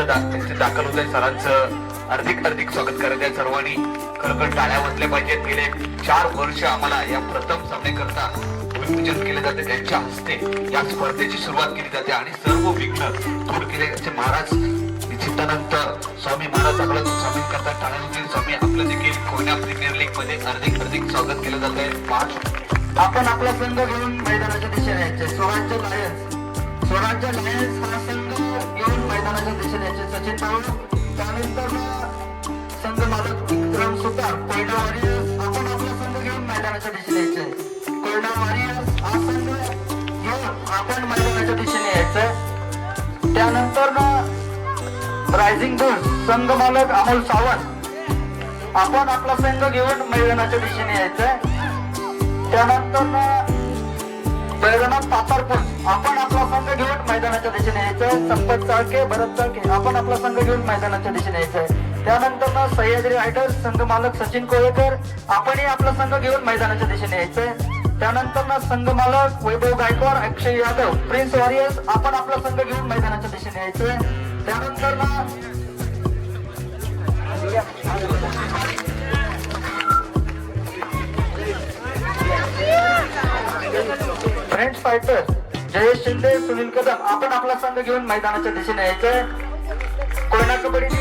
त्यांचे दाखल होत आहे. सरांचं हार्दिक स्वागत करत आहे. सर्वांनी खरोखर टाळ्या वाजल्या पाहिजेत. गेले 4 वर्ष आम्हाला या प्रथम सामन्याकरता भूमिपूजन केले जाते. त्यांच्या हस्ते या स्पर्धेची सुरुवात केली जाते आणि सर्व विघ्न दूर केले जाते. महाराज निश्चितानंतर स्वामी महाराज आपल्या स्वामी करता टाळ्या होतील. स्वामी आपलं देखील कोयना प्रीमियर लीग मध्ये हार्दिक स्वागत केलं जात आहे. आपण आपला संघ घेऊन मैदानाच्या दिशेने यायचे. स्वराज्य लायन्स हा संघ घेऊन मैदानाच्या दिशेने यायचे. सचिन भाऊ, त्यानंतर संघ मालक विक्रम सुतार, कोयना वॉरियर्स. आपण आपला संघ घेऊन मैदानाच्या दिशेने यायचे. कोयना वॉरियर्स हा संघ घेऊन आपण मैदानाच्या दिशेने यायचं. त्यानंतर रायझिंग बुल्स संघ मालक अमोल सावंत, आपण आपला संघ घेऊन मैदानाच्या दिशेने यायचं. त्यानंतर बैजनाथ पाथरपूर, आपण आपला संघ घेऊन मैदानाच्या दिशेने यायचं. संपत चाळके, भरत चाळके, आपण आपला संघ घेऊन मैदानाच्या दिशेने यायचं. त्यानंतर सह्याद्री रायडर्स संघ मालक सचिन कोळेकर, आपणही आपला संघ घेऊन मैदानाच्या दिशेने यायचं. त्यानंतर संघ मालक वैभव गायकवाड, अक्षय यादव, प्रिन्स वॉरियर्स, आपण आपला संघ घेऊन मैदानाच्या दिशेने यायचं. त्यानंतर फ्रेंच फायटर जयेश शिंदे, सुनील कदम, आपण आपला संघ घेऊन मैदानाच्या दिशेने यायचे. कोयना कबड्डी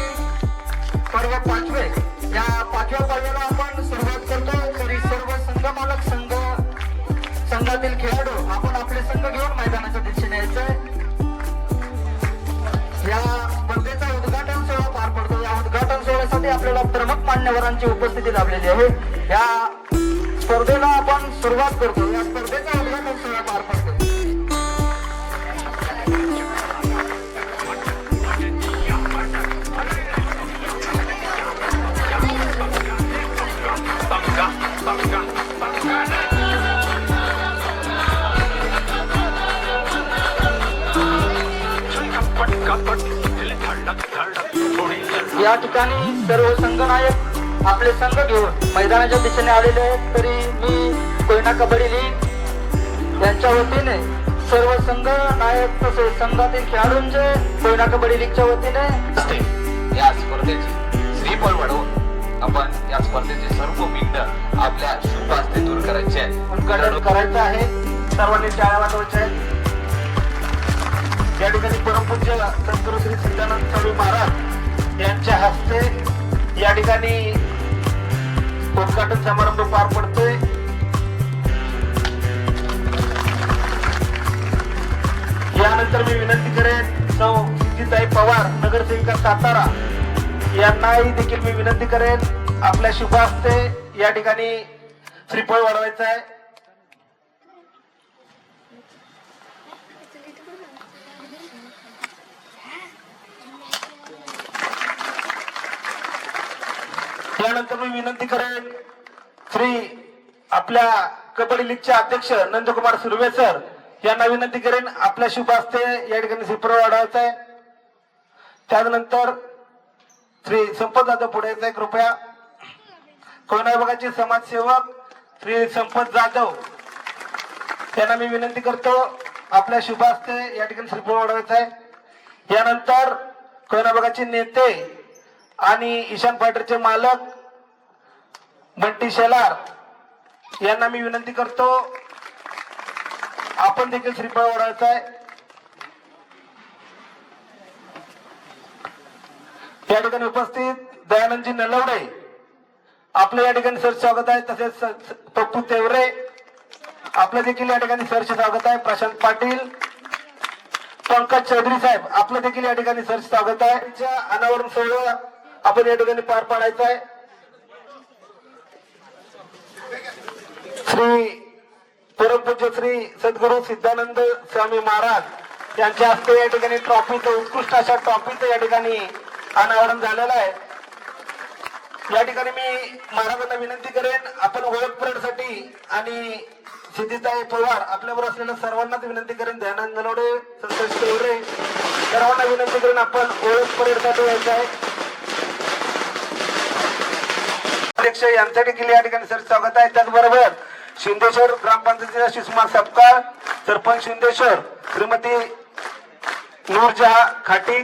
पर्व 5वे, या 5व्या पर्वाला आपण सुरुवात करतो. तरी सर्व संघ मालक संघातील खेळाडू आपण आपले संघ घेऊन मैदानाच्या दिशेने यायचे. या स्पर्धेचा उद्घाटन सोहळा पार पडतो. या उद्घाटन सोहळ्यासाठी आपल्याला प्रमुख मान्यवरांची उपस्थिती लाभलेली आहे. या स्पर्धेला आपण सुरुवात करतो. या स्पर्धेचा उद्घाटन सोहळा पार पडतो. या ठिकाणी सर्व संघनायक आपले संघ घेऊन मैदानाच्या दिशेने आलेले आहेत. तरी मी कोयना कबड्डी लीग यांच्या वतीने सर्व संघ नायक तसेच संघातील खेळाडूंचे कोयना कबड्डी लीगच्या वतीने या स्पर्धेची श्रीफळ वाढवून आपण या स्पर्धेचे सर्व विघ्न आपल्या शुभ हस्ते दूर करायचे आहे. करायचं आहे. सर्वांनी टाळ्या वाजवायच्या आहेत. या ठिकाणी परमपूज्य सद्गुरू श्री सिद्धानंद स्वामी महाराज यांच्या हस्ते या ठिकाणी उद्घाटन समारंभ पार पडतोय. यानंतर मी विनंती करेन सौ सिद्धिताई पवार, नगरसेविका सातारा, यांनाही देखील मी विनंती करेन आपल्या शुभ हस्ते या ठिकाणी श्रीफळ वाढवायचं आहे. त्यानंतर मी विनंती करेन श्री आपल्या कबड्डी लीगचे अध्यक्ष नंदकुमार सुर्वे सर यांना विनंती करेन आपल्या शुभ हस्ते या ठिकाणी श्रीफळ वाढवायचं आहे. त्यानंतर श्री संपत जाधव पुढे येत आहे. कृपया कोयना विभागाचे समाजसेवक श्री संपत जाधव यांना मी विनंती करतो आपल्या शुभ हस्ते या ठिकाणी श्रीफळ वाढवायचं आहे. यानंतर कोयना विभागाचे नेते आणि ईशान फायटरचे मालक बंटी शेलार यांना मी विनंती करतो आपण देखील श्रीफळ वाढवायचं आहे. या ठिकाणी उपस्थित दयानंदजी नलवडे आपलं या ठिकाणी सर स्वागत आहे. तसेच पप्पू तेवरे आपलं देखील या ठिकाणी सरचे स्वागत आहे. प्रशांत पाटील, पंकज चौधरी साहेब आपलं देखील या ठिकाणी सर स्वागत आहे. अनावरण सोहळा आपण या ठिकाणी पार पाडायचा आहे. श्री परमपूज्य श्री सद्गुरू सिद्धानंद स्वामी महाराज यांच्या हस्ते या ठिकाणी ट्रॉफीचं, उत्कृष्ट अशा ट्रॉफीचं या ठिकाणी अनावरण झालेलं आहे. या ठिकाणी मी महाराजांना विनंती करेन आपण ओळख परेडसाठी आणि सिद्धिताई पवार आपल्याबरोबर असलेल्या सर्वांनाच विनंती करेन, दयानंद नलवडे, संतोष तेवरे सर्वांना विनंती करेन आपण ओळख परेडसाठी यायचं आहे. अध्यक्ष यांच्या देखील या ठिकाणी सर स्वागत आहे. त्याचबरोबर शिंदेश्वर ग्रामपंचायतीचा सुषमा सपकाळ, सरपंच शिंदेश्वर श्रीमती नूरजहा खाटी,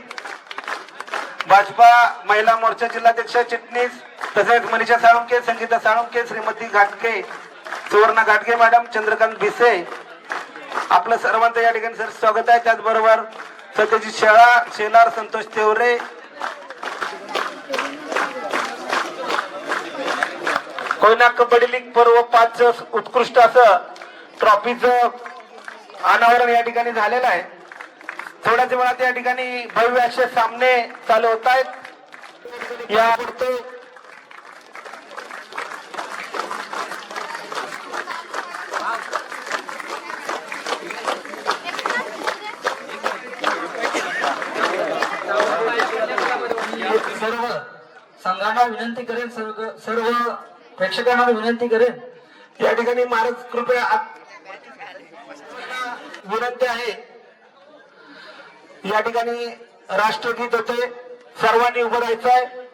भाजपा महिला मोर्चा जिल्हाध्यक्ष चिटणीस तसेच मनीषा साळुंके, संगीता साळुंके, श्रीमती घाटके, सुवर्णा घाटके मॅडम, चंद्रकांत भिसे, आपलं सर्वांचं या ठिकाणी सर स्वागत आहे. त्याचबरोबर सत्यजित शेलार, संतोष तेवरे, कोयना कबड्डी लीग पर्व 5 उत्कृष्ट असं ट्रॉफीचं अनावरण या ठिकाणी झालेलं आहे. थोड्याच वेळात या ठिकाणी भव्य असे सामने चालू होत आहेत. या सर्व संघांना विनंती करेन, सर्व प्रेक्षकांना विनंती करेन, या ठिकाणी महाराज कृपया विनंती आहे, या ठिकाणी राष्ट्रगीत होते, सर्वांनी उभं राहायचं आहे.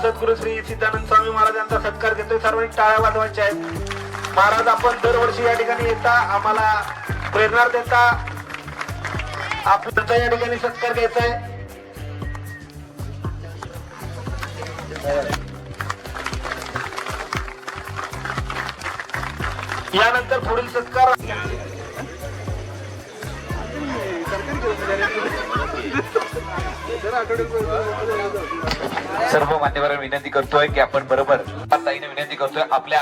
सद्गुरू श्री सिद्धानंद स्वामी महाराजांचा सत्कार घेतोय. सर्वांनी टाळ्या वाजवायच्या आहेत. महाराज आपण दरवर्षी या ठिकाणी येता, आम्हाला प्रेरणा देता, आपल्याचा या ठिकाणी सत्कार घ्यायचा आहे. यानंतर पुढील सत्कार सर्व मान्यवरांना विनंती करतोय की आपण बरोबर ताईने विनंती करतोय आपल्या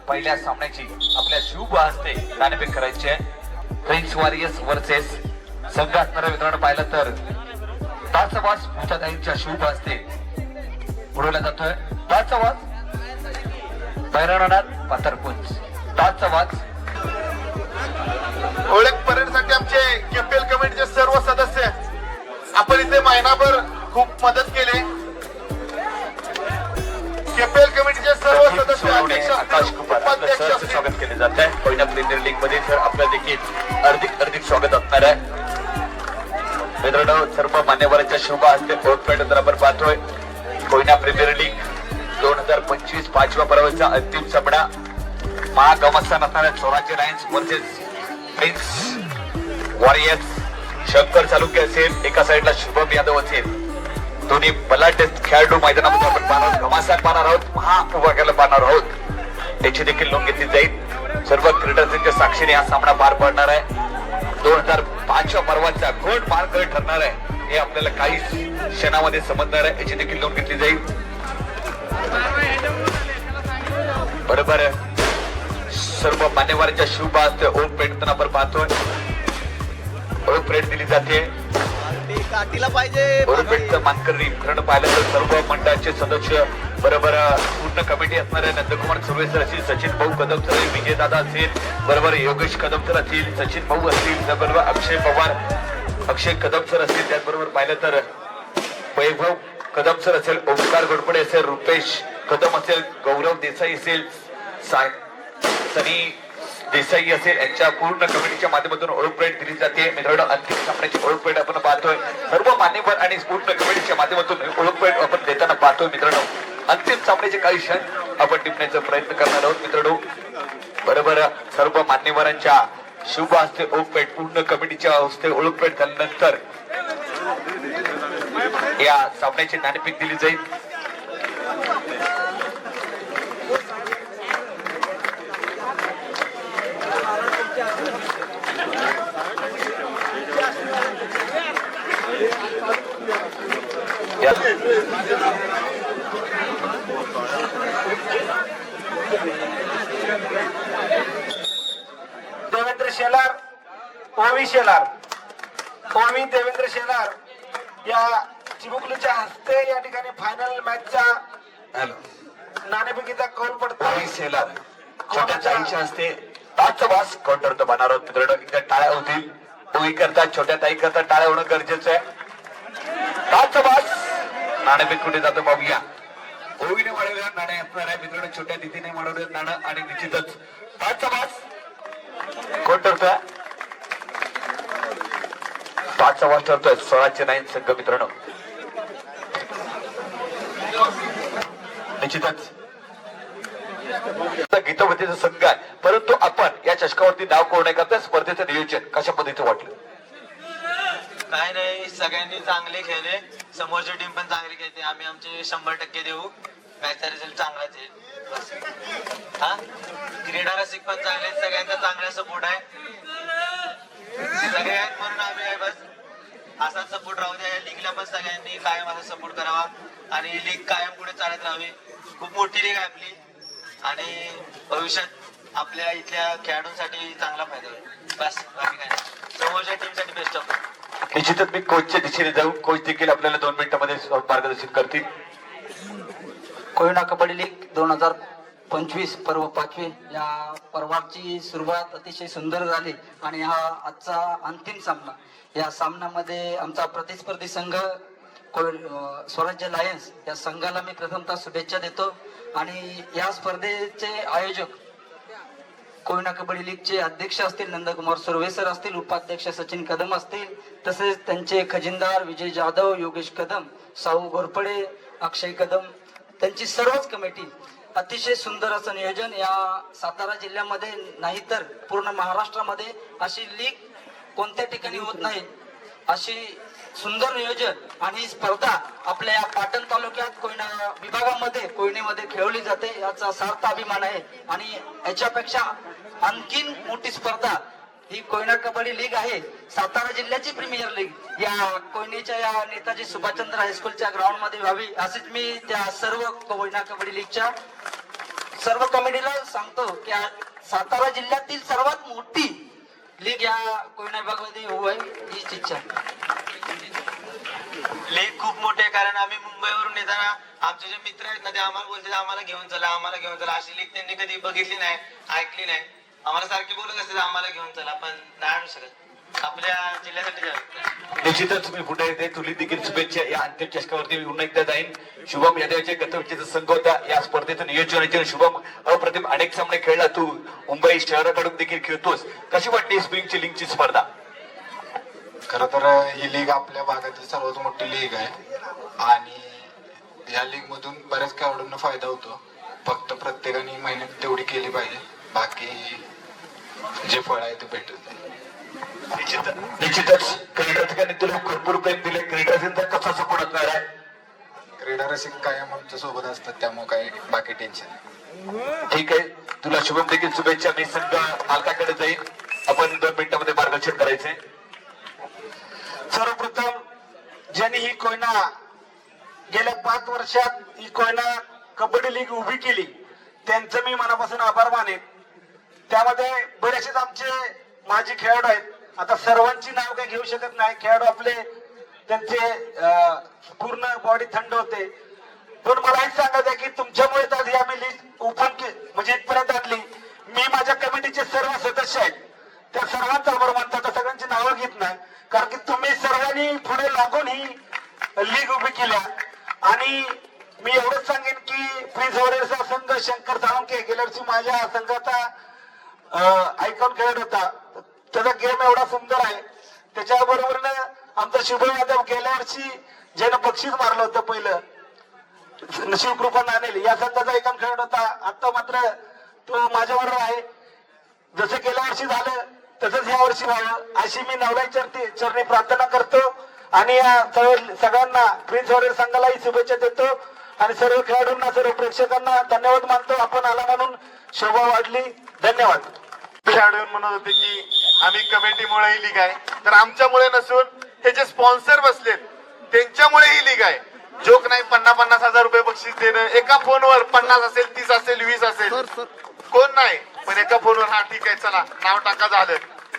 पहिल्या सामन्याची आपल्या शुभ हस्ते नाणेफेक करायची आहे. प्रिन्स वॉरियर्स वर्सेस संघ असणारा मित्रांनो पाहिलं तर टाच आवाज पूजाताईंच्या शुभ हस्ते उडवला जातोय. टाच आवाज पैरणनाथ पाथरपुंज, टाच आवाज. ओळख परेडसाठी आमचे केपीएल कमिटीचे सर्व सदस्य आपण इथे महिनाभर खूप मदत केली. केपीएल कमिटीचे सर्व सदस्य आकाश कुमार आपलं स्वागत केले जात आहे. कोयना प्रीमियर लीग मध्ये सर आपलं देखील हार्दिक स्वागत असणार आहे. मित्रांनो सर्व मान्यवरांच्या शुभ हस्ते ओळखपेट तर आपण पाहतोय. कोयना प्रीमियर लीग 2025 5व्या पर्वाचा अंतिम सामना महागमस्थान असणाऱ्या Swarajya Lions versus Prince Warriors. Shankar Chalukya असेल, एका साईडला शुभम यादव असेल. दोन्ही बलाढ्य खेळाडू मैदानामध्ये आपण पाहणार, घमासान पाहणार आहोत, महाउभाग्याला पाहणार आहोत. याची देखील नोंद घेतली जाईल. सर्व क्रीडाच्या साक्षीने हा सामना पार पडणार आहे. 2005 पर्वाचा कोण मार्ग ठरणार आहे हे आपल्याला काही क्षणामध्ये समजणार आहे. याची देखील नोंद घेतली जाईल. बरोबर सर्व मान्यवरांच्या शुभ हस्ते ओम पेटताना आपण पाहतोय. ओळख प्लेट दिली जाते. ओळखपेटचं मानकरी मित्रांनो पाहिलं तर सर्व मंडळाचे सदस्य बरोबर पूर्ण कमिटी असणारे नंदकुमार सुर्वेसर असतील, सचिन भाऊ कदम सर, विजय दादा असेल, बरोबर योगेश कदम सर असतील, सचिन भाऊ असतील, त्याबरोबर अक्षय पवार, अक्षय कदम सर असतील, त्याचबरोबर पाहिलं तर वैभव कदम सर असेल, ओंकार घोडपडे असेल, रुपेश कदम असेल, गौरव देसाई असेल, सनी देसाई असेल, यांच्या पूर्ण कमिटीच्या माध्यमातून ओळखपेट दिली जाते. मित्रांनो अंतिम सामन्याची ओळखपेट आपण पाहतोय. सर्व मान्यवर आणि पूर्ण कमिटीच्या माध्यमातून ओळखपेट आपण देताना पाहतोय. मित्रांनो अंतिम सामन्याचे काही क्षण आपण टिपण्याचा प्रयत्न करणार आहोत. मित्रांनो बरोबर सर्व मान्यवरांच्या शुभ हस्ते ओळखपेट पूर्ण कमिटीच्या हस्ते ओळखपेट झाल्यानंतर या सामन्याची नाणेफेक दिली जाईल. देवेंद्र शेलार, ओवी शेलार, ओवी देवेंद्र शेलार या चिमुकलीच्या हस्ते या ठिकाणी फायनल मॅचचा नाणेफेकीचा कौल पडतो. ओवी शेलार छोट्या ताईच्या हस्ते ताच वास काउंटर तो बनणार आहोत मित्रांनो. एकदा टाळ्या होतील. ओवी करता छोट्या ताई करता टाळ्या होणं गरजेचं आहे. ताच वास नाणेफेक कुठे जातो बघूया. ओवीने वाढवलेलं नाणे असणार आहे मित्रांनो. छोट्या दिदीने वाढवलेलं नाणं आणि निश्चितच ताच वास कोण ठरतोय. पाचचा वास ठरतोय 16चे 9 संघ मित्रांनो. निश्चितच गीतावतीचा संघ आहे, परंतु आपण या चषकावरती नाव कोरण्याकरता स्पर्धेचं नियोजन कशा पद्धतीचं वाटलं. काय नाही, सगळ्यांनी चांगले खेळले, समोरची टीम पण चांगली खेळते. आम्ही आमचे 100% देऊ. मॅचचा रिझल्ट चांगलाच आहे. बस. हा क्रीडा रसिक पण चांगले, सगळ्यांचा चांगला सपोर्ट आहे. सगळे आहेत म्हणून आम्ही आहे बस. असाच सपोर्ट राहू द्या. या लीगला पण सगळ्यांनी कायम असा सपोर्ट करावा आणि लीग कायम पुढे चालत राहावी. खूप मोठी लीग आहे आपली आणि भविष्यात आपल्या इथल्या खेळाडूंसाठी चांगला फायदा होईल. बस बाकी काय नाही. समोरच्या टीमसाठी बेस्ट ऑफ लक. निश्चितच मी कोचच्या दिशेने जाऊन कोच देखील आपल्याला 2 मिनिटांमध्ये मार्गदर्शन करतील. कोयना कबड्डी लीग 2025 पर्व 5वे या पर्वाची सुरुवात अतिशय सुंदर झाली आणि हा आजचा अंतिम सामना. या सामन्यामध्ये आमचा प्रतिस्पर्धी संघ स्वराज्य लायन्स या संघाला मी प्रथमतः शुभेच्छा देतो आणि या स्पर्धेचे आयोजक कोयना कबड्डी लीगचे अध्यक्ष असतील नंदकुमार सुर्वे सर असतील, उपाध्यक्ष सचिन कदम असतील, तसेच त्यांचे खजिनदार विजय जाधव, योगेश कदम, साऊ घोरपडे, अक्षय कदम, त्यांची सर्वच कमिटी. अतिशय सुंदर असं नियोजन. या सातारा जिल्ह्यामध्ये नाही तर पूर्ण महाराष्ट्रामध्ये अशी लीग कोणत्या ठिकाणी होत नाही. अशी सुंदर नियोजन आणि ही स्पर्धा आपल्या पाटण तालुक्यात कोयना विभागामध्ये कोयनेमध्ये खेळवली जाते याचा सार्थ अभिमान आहे. आणि याच्यापेक्षा आणखीन मोठी स्पर्धा ही कोयना कबड्डी लीग आहे. सातारा जिल्ह्याची प्रीमियर लीग या कोयनेच्या या नेताजी सुभाषचंद्र हायस्कूलच्या ग्राउंड मध्ये व्हावी अशीच मी त्या सर्व कोयना कबड्डी लीगच्या सर्व कमिटीला सांगतो की सातारा जिल्ह्यातील सर्वात मोठी लीग या कोयना विभागामध्ये होईल हीच इच्छा. लीग खूप मोठे आहे कारण आम्ही मुंबईवरून येताना आमचे जे मित्र आहेत ना ते आम्हाला बोलतात आम्हाला घेऊन चला, आम्हाला घेऊन चला. अशी लीग त्यांनी कधी बघितली नाही, ऐकली नाही. आम्हाला सारखे बोलत असतात आम्हाला घेऊन चला, पण नाही आणू शकत. आपल्या जिल्ह्यासाठी जाऊ. निश्चितच मी पुन्हा येते. तुली देखील शुभेच्छा. या अंतिम चषकावरती मी पुन्हा एकदा जाईन. शुभम यादवचे गतवर्षीचा संघ होता या स्पर्धेचं नियोजन. शुभम अप्रतिम अनेक सामने खेळला. तू मुंबई शहराकडून देखील खेळतोस. कशी वाटली स्प्रिंगची लिंकची स्पर्धा. खरं तर ही लीग आपल्या भागातील सर्वात मोठी लीग आहे आणि या लीग मधून बऱ्याच खेळाडूंना फायदा होतो. फक्त प्रत्येकाने मेहनत तेवढी केली पाहिजे, बाकी जे फळ आहे ते भेटत. निश्चितच क्रीडा ठिकाणी तुला भरपूर प्रेम दिले. क्रीडाचा कसा सपोर्ट असणार आहे. क्रीडा रसिक कायम आमच्या सोबत असतात, त्यामुळे काही बाकी टेन्शन नाही. ठीक आहे. तुला शुभम देखील शुभेच्छा. मी संघ मालकाकडे जाईल. आपण 2 मिनिटांमध्ये मार्गदर्शन करायचंय. सर्वप्रथम ज्यांनी ही कोयना गेल्या 5 वर्षात ही कोयना कबड्डी लीग उभी केली त्यांचं मी मनापासून आभार मानेन. त्यामध्ये बरेचसेच आमचे माजी खेळाडू आहेत. आता सर्वांची नाव काही घेऊ शकत नाही. खेळाडू आपले त्यांचे पूर्ण बॉडी थंड होते. पण मला हेच सांगायचं आहे की तुमच्यामुळे आज ही आम्ही लीग ओपन म्हणजे इथपर्यंत आणली. मी माझ्या कमिटीचे सर्व सदस्य आहेत त्या सर्वांचा आभार मानतो. आता सगळ्यांची नावं घेत नाही कारण की तुम्ही सर्वांनी पुढे लागून ही लीग उभी केल्या. आणि मी एवढंच सांगेन की प्रिन्स वॉरियर्सचा संघ शंकर साळुंके गेल्या वर्षी माझ्या संघाचा आयकॉन खेळत होता. त्याचा गेम एवढा सुंदर आहे. त्याच्याबरोबर आमचा शुभम यादव गेल्या वर्षी ज्यानं बक्षीस मारलं होतं पहिलं शिवकृपा नाणेल या संघाचा आयकॉन खेळत होता. आता मात्र तो माझ्याबरोबर आहे. जसं गेल्या वर्षी झालं तसंच या वर्षी व्हावं अशी मी नवलाई चरणी प्रार्थना करतो आणि या सगळ्यांना प्रिन्स वॉरियर संघालाही शुभेच्छा देतो आणि सर्व खेळाडूंना सर्व प्रेक्षकांना धन्यवाद मानतो. आपण आला म्हणून शोभा वाढली. धन्यवाद. खेळाडू म्हणत होते की आम्ही कमिटीमुळे ही लीग आहे, तर आमच्यामुळे नसून हे जे स्पॉन्सर बसलेत त्यांच्यामुळे ही लीग आहे. जोक नाही, 50,000 रुपये बक्षीस देणं. एका फोनवर 50 असेल, 30 असेल, 20 असेल, कोण नाही, पण एका फोनवर हा ठीक आहे चला नाव टाका झालं.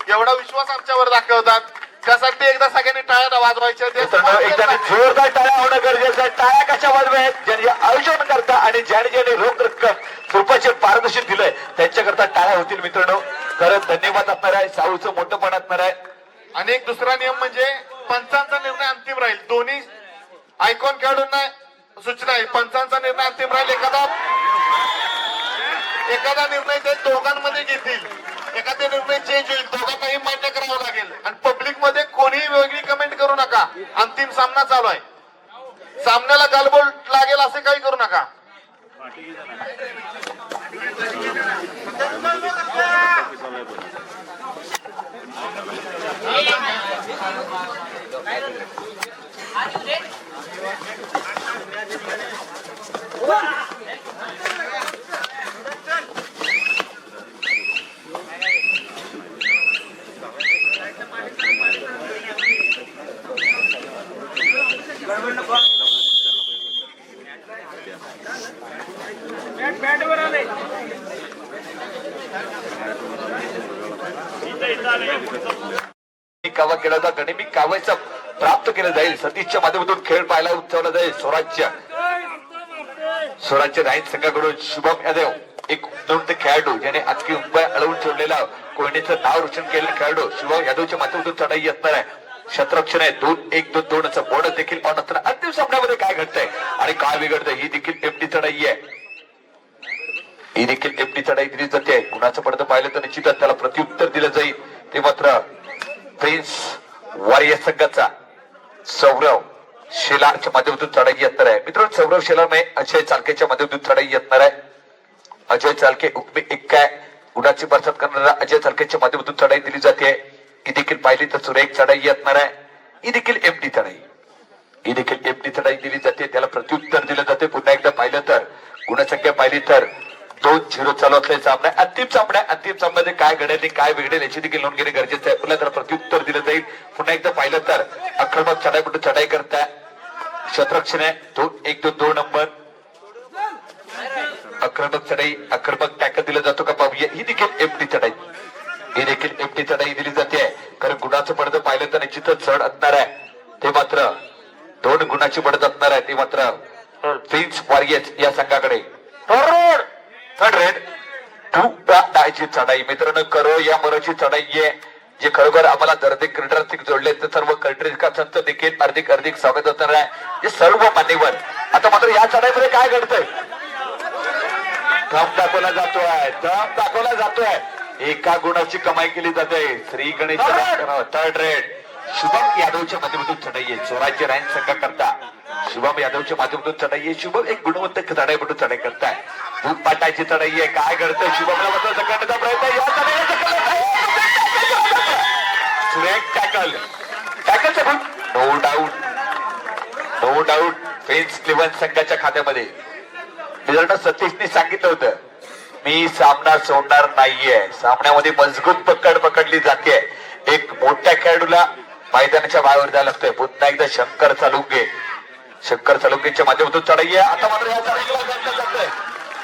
एवढा विश्वास आमच्यावर दाखवतात. त्यासाठी एकदा सगळ्यांनी टाळ्या वाजवायच्या. मित्रांनो, एकदा जोरदार टाळ्या होणं गरजेचं आहे. टाळ्या कशा वाजवायत? ज्यांनी आयोजन करता आणि ज्यांनी रोख रक्कम स्वरूपाचे पारितोषिक दिलंय त्यांच्याकरता टाळ्या होतील. मित्रांनो, खरंच धन्यवाद असणार आहे. साऊचं मोठं असणार आहे. आणि एक दुसरा नियम म्हणजे पंचांचा निर्णय अंतिम राहील. दोन्ही आयकॉन खेळाडूंना सूचना आहे, पंचांचा निर्णय अंतिम राहील. एखादा निर्णय ते दोघांमध्ये घेतील, एखादा निर्णय चेंज होईल, दोघांनाही मान्य करावं लागेल. आणि पब्लिक मध्ये कोणीही वेगळी कमेंट करू नका. अंतिम सामना चालू आहे, सामन्याला गालबोट लागेल असे काही करू नका. कावा केला जातो आणि मी कावायचा प्राप्त केलं जाईल. सतीशच्या माध्यमातून खेळ पाहायला उचलला जाईल. स्वराज्य राईट संघाकडून शुभम यादव एक उत्तम खेळाडू ज्याने आजची मुंबई अडवून ठेवलेला कोयनेचं नाव रोशन केलेला खेळाडू शुभम यादवच्या माध्यमातून चढाई असणार आहे. क्षेत्ररक्षण आहे 2-1-2-2 असं बोनस देखील पाहून असताना अंतिम सामन्यामध्ये काय घडतंय आणि काय बिघडतंय ही देखील एमटी चढाई आहे. ही देखील एमटी चढाई दिली जाते. कुणाचं पडतं पाहिलं तर निश्चितच त्याला प्रत्युत्तर दिलं जाईल. ते मात्र प्रिन्स वॉरियर संघाचा सौरव शेलारच्या माध्यमातून चढाई असणार आहे. मित्रांनो, सौरव शेलार नाही अजय चालकेच्या माध्यमातून चढाई असणार आहे. अजय चालके हुकमी एक गुणाची बरसात करणारा अजय चालकेच्या माध्यमातून चढाई दिली जाते. ही देखील पाहिली तर सुरेख चढाई असणार आहे. ही देखील एमटी चढाई, ही देखील एमटी चढाई दिली जाते. त्याला प्रत्युत्तर दिलं जाते. पुन्हा एकदा पाहिलं तर गुणसंख्या पाहिली तर 2-0 चालू असलेला सामना आहे. अंतिम सामन्यामध्ये काय घडेल काय बिघडेल याची देखील नोंद घेणे गरजेचं आहे. पुन्हा त्याला प्रत्युत्तर दिलं जाईल. पुन्हा एकदा पाहिलं तर आक्रमक चढाई म्हणून चढाई करताय. क्षेत्ररक्षण आहे 2-1-2 नंबर. आक्रमक चढाई, आक्रमक टॅकल दिला जातो का पाहूया. ही देखील एमटी चढाई, ही देखील एमटी चढाई दिली जाते. कारण गुणाचं पडतं पाहिलं तर निश्चितच चढ असणार आहे. ते मात्र 2 गुणाची पडत असणार आहे. ते मात्र प्रिन्स वॉरियर्स या संघाकडे थर्ड रेड डायची चढाई. मित्रांनो, करो या मरोची चढाई आहे जे खरोखर आम्हाला दर्दे क्रीडार्थी जोडले ते सर्व कंट्रीजचं देखील अधिक स्वागत असणार आहे. हे सर्व मान्यवर. आता मात्र या चढाईमध्ये काय घडतंय? दम दाखवला जातोय. एका गुणाची कमाई केली जाते. श्री गणेश थर्ड रेड शुभम यादवच्या माध्यमातून चढाई आहे. स्वराज्य रायन संघाकरता शुभम यादवच्या माध्यमातून चढाई आहे. शुभम एक गुणवंत चढाई म्हणून चढाई करताय. दूध पाटायची चढाई आहे. काय घडतंय? शुभमला मात्र करण्याचा प्रयत्न. या सुरेख टॅकलचा गुण. नो डाऊट फेन्स 11 संघाच्या खात्यामध्ये. मित्रांनो, सतीशने सांगितलं होतं मी सामना सोडणार नाहीये. सामन्यामध्ये मजबूत पकड पकडली जाते. एक मोठ्या खेळाडूला मैदानाच्या बाहेर जायला लागतंय. पुन्हा एकदा शंकर चालुक्यच्या माध्यमातून चढाई आहे. आता मात्र या चढाईला जाणलं जातंय.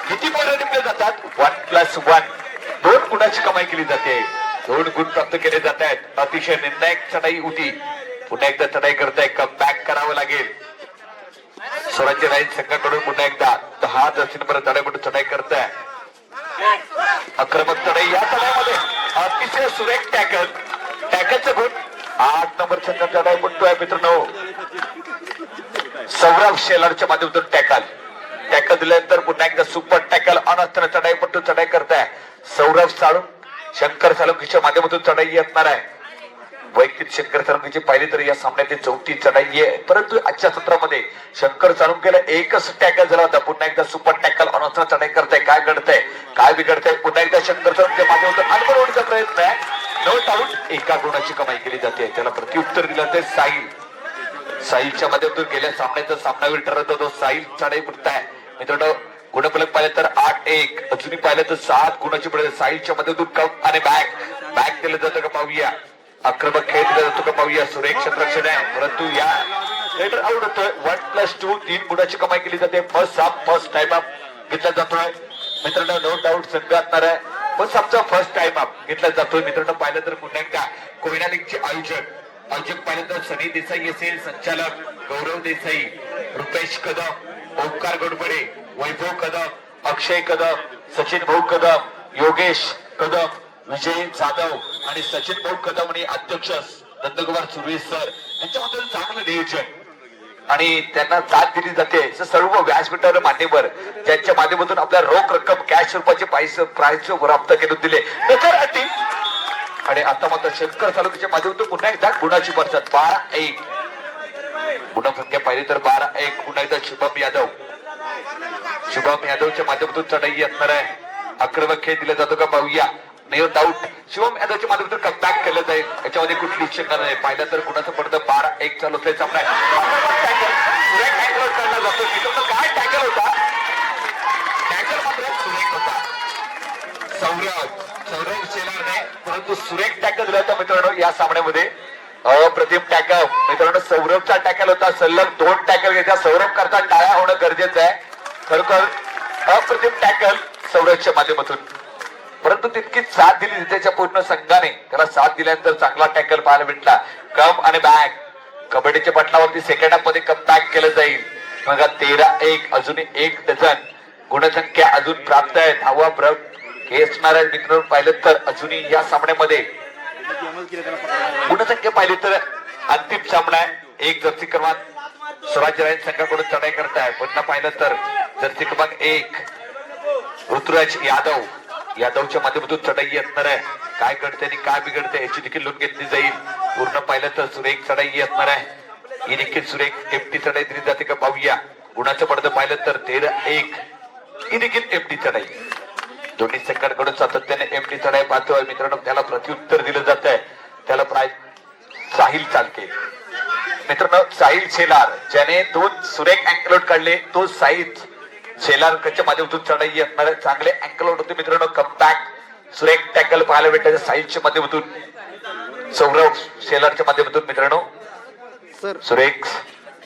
किती पॉईंट टिपले जातात? 1+1 2 गुणाची कमाई केली जाते. 2 गुण प्राप्त केले जात आहेत. अतिशय निर्णायक चढाई होती. पुन्हा एकदा चढाई करताय. कमबॅक करावं लागेल. स्वराज्य राईन संघाकडून पुन्हा एकदा 10 दर्शनपर्यंत चढाई म्हणून चढाई करताय. आक्रमक चढाई. या चढाईमध्ये अतिशय सुरेख टॅकलचं गुण 8 नंबर चढाई म्हणतोय. मित्रांनो, सौरव शेलारच्या माध्यमातून टॅकल दिल्यानंतर पुन्हा एकदा सुपर टॅकल अनस्त्र चढाई म्हणून चढाई करताय. सौरव शंकर साळुंकेच्या माध्यमातून चढाई असणार आहे. वैयक्तिक शंकर साळुंकेची पाहिली तर या सामन्यात 4थी चढाई आहे. परंतु आजच्या सत्रामध्ये शंकर साळुंकेला एकच टॅकल झाला होता. पुन्हा एकदा सुपर टॅकल अनस्त्र चढाई करताय. काय घडतंय काय बिघडतंय? पुन्हा एकदा शंकर साळुंकेच्या माध्यमातून अनवर होण्याचा प्रयत्न आहे. नो डाऊट एका गुणाची कमाई केली जाते. त्याला प्रत्युत्तर दिलं जाते. साहिलच्या माध्यमातून गेल्या सामन्याचा सामनावीर ठरत होतो. साहिल चढाई करताय. मित्रांनो, गुणफलक पाहिलं तर 8-1. अजूनही पाहिलं तर 7 गुणाची पडते. साहिलच्या माध्यमातून कप आणि बॅक दिलं जातं का पाहूया. आक्रमक खेळ दिला जातो का पाहूया. सुरेख क्षेत्ररक्षण आहे. परंतु या रेडर आउट होतोय 1+2 3 गुणाची कमाई केली जाते first half first time up घेतला जातोय मित्रांनो नो डाऊट संघ असणार आहे फर्स्ट हाफचा फर्स्ट टाइम अप घेतला जातोय मित्रांनो पाहिलं तर पुन्हा एकदा कोयना लीगचे आयोजक पाहिलं तर सनी देसाई असेल संचालक गौरव देसाई रुपेश कदम ओंकार गोडबडे वैभव कदम अक्षय कदम सचिन भाऊ कदम योगेश कदम विजय जाधव आणि सचिन भाऊ कदम आणि अध्यक्ष नंदकुमार सुर्वे सर यांच्याबद्दल चांगलं नियोजन आणि त्यांना साथ दिली जाते सर्व व्यासपीठावर मान्यवर ज्यांच्या माध्यमातून आपल्या रोख रक्कम कॅश स्वरूपाचे प्राइस प्राप्त करून दिले नंतर अटी आणि आता मात्र शंकर तालुक्याच्या माध्यमातून पुन्हा एकदा गुणाची बरसात 12-1 गुण संख्या पाहिली तर 12-1 पुन्हा एकदा शुभम यादवच्या माध्यमातून चढाई असणार आहे आक्रमक खेळ दिला जातो का पाहूया नो डाऊट शिवम यादवच्या माध्यमातून कमबॅक केलं जाईल याच्यामध्ये कुठली शंका नाही पाहिलं तर गुणाचं पडतं 12-1 चालू होतंय सामना जातो मित्रांनो काय टॅकल होता टॅकल मात्र सुरेख होता सौरभ शेलार नाही परंतु सुरेख टॅकल दिला होता मित्रांनो या सामन्यामध्ये अप्रतिम टॅकल मित्रांनो सौरभचा टॅकल होता सलग 2 टॅकल घ्यायचा सौरभ करता टाळ्या होणं गरजेचं आहे खरोखर अप्रतिम टॅकल सौरभच्या माध्यमातून परंतु तितकी साथ दिली त्याच्या पूर्ण संघाने त्याला साथ दिल्यानंतर चांगला टॅकल पाहायला भेटला कम आणि बॅक कबड्डीच्या पटलावरती सेकंड हाफ मध्ये कमबॅक केलं जाईल मग 13-1 अजूनही 1 डझन गुणसंख्या अजून प्राप्त आहे 10वा ब्रक असणार आहे मित्रांनो पाहिलं तर अजूनही या सामन्यामध्ये गुणसंख्या पाहिली तर अंतिम सामना आहे 1 जर्सी क्रमांक स्वराज्य रायन संघाकडून चढाई करताय पुन्हा पाहिलं तर जर्सी क्रमांक 1 ऋतुराज यादवच्या माध्यमातून चढाई असणार आहे काय घडते आणि काय बिघडते याची देखील नोंद घेतली जाईल पूर्ण पाहिलं तर सुरेख चढाई असणार आहे ही देखील सुरेख एफटी चढाई दिली जाते का पाहूया गुणाचं पडतं पाहिलं तर 13-1 ही देखील एफटी चढाई दोन्ही संघांकडून सातत्याने एफटी चढाई पाहतोय मित्रांनो त्याला प्रत्युत्तर दिलं जात आहे त्याला प्राइस साहिल चालके मित्रांनो साहिल शेलार ज्याने 2 सुरेख अँकलआउट काढले तो साहिल शेलारच्या माध्यमातून चढाई असणारे चांगले अँकलआउट होते मित्रांनो कमबॅक सुरेख टॅकल पाहायला भेटले साहिलच्या माध्यमातून सौरभ शेलारच्या माध्यमातून मित्रांनो सुरेख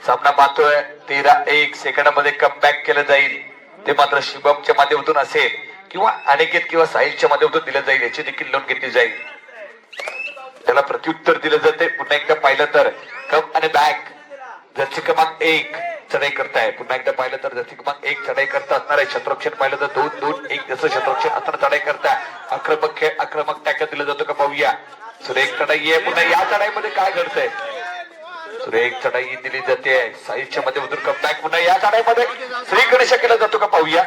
सामना पाहतोय 13-1 सेकंदामध्ये कमबॅक केलं जाईल ते मात्र शुभमच्या माध्यमातून असेल किंवा अनिकेत किंवा साहिलच्या माध्यमातून दिलं जाईल याची देखील नोंद घेतली जाईल त्याला प्रत्युत्तर दिलं जाते पुन्हा एकदा पाहिलं तर कम आणि बॅक जर्सी क्रमांक 1 चढाई करताय पुन्हा एकदा पाहिलं तर जर्सी क्रमांक 1 चढाई करता असणार आहे शत्रुक्षण पाहिलं तर 2-2-1 जसं शत्रुक्षण असताना चढाई करताय आक्रमक टॅकल दिलं जातो का पाहूया सुरेख चढाई आहे पुन्हा या चढाईमध्ये काय घडतंय सुरेख चढाई दिली जाते साहिलच्या माध्यमातून कमबॅक पुन्हा या चढाईमध्ये श्री गणेश केला जातो का पाहूया